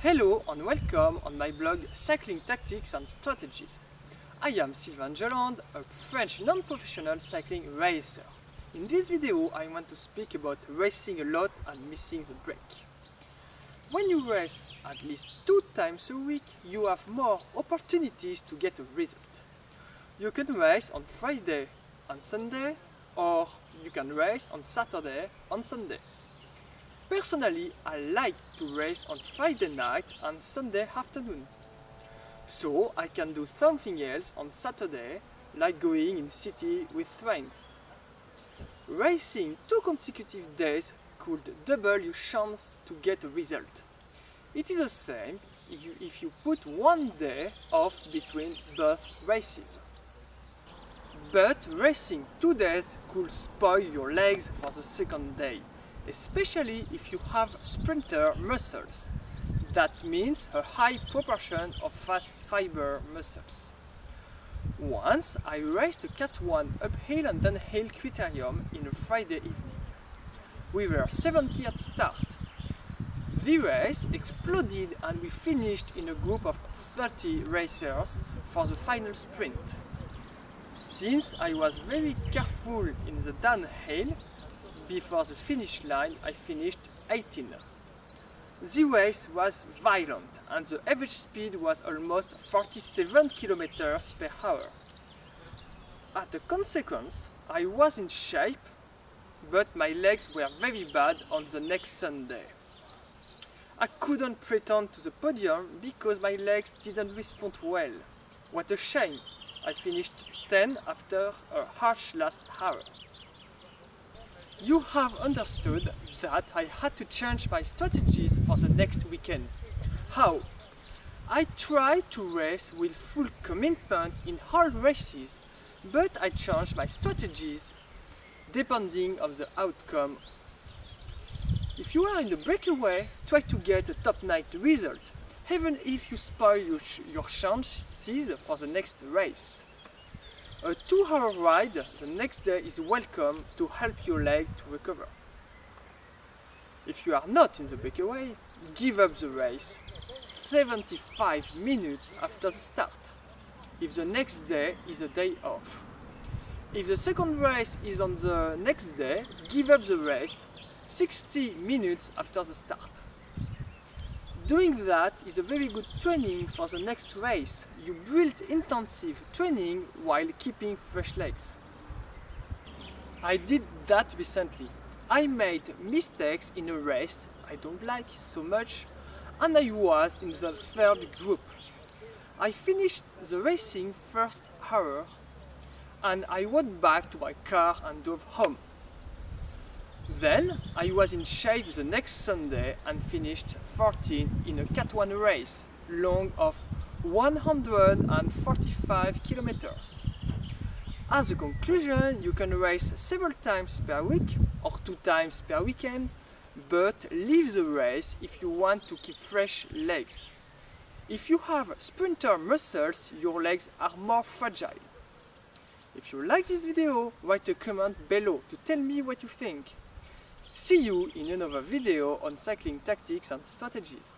Hello and welcome on my blog Cycling Tactics and Strategies. I am Sylvain Joland, a French non-professional cycling racer. In this video I want to speak about racing a lot and missing the break. When you race at least 2 times a week, you have more opportunities to get a result. You can race on Friday and Sunday, or you can race on Saturday and Sunday. Personally, I like to race on Friday night and Sunday afternoon. So I can do something else on Saturday, like going in city with friends. Racing 2 consecutive days could double your chance to get a result. It is the same if you put 1 day off between both races. But racing 2 days could spoil your legs for the second day, especially if you have sprinter muscles. That means a high proportion of fast fiber muscles. Once I raced a Cat 1 uphill and downhill criterium in a Friday evening. We were 70 at start. The race exploded and we finished in a group of 30 racers for the final sprint. Since I was very careful in the downhill, before the finish line I finished 18th. The race was violent and the average speed was almost 47 km per hour. As a consequence, I was in shape, but my legs were very bad on the next Sunday. I couldn't pretend to the podium because my legs didn't respond well. What a shame! I finished 10th after a harsh last hour. You have understood that I had to change my strategies for the next weekend. How? I tried to race with full commitment in all races, but I changed my strategies depending on the outcome. If you are in the breakaway, try to get a top 9 result, even if you spoil your chances for the next race. A 2-hour ride the next day is welcome to help your leg to recover. If you are not in the breakaway, give up the race 75 minutes after the start, if the next day is a day off. If the second race is on the next day, give up the race 60 minutes after the start. Doing that is a very good training for the next race. You build intensive training while keeping fresh legs. I did that recently. I made mistakes in a race I don't like so much, and I was in the 3rd group. I finished the racing first hour and I walked back to my car and drove home. Then I was in shape the next Sunday and finished 14th in a Cat 1 race, long of 145 kilometers. As a conclusion, you can race several times per week or 2 times per weekend, but leave the race if you want to keep fresh legs. If you have sprinter muscles, your legs are more fragile. If you like this video, write a comment below to tell me what you think. See you in another video on cycling tactics and strategies.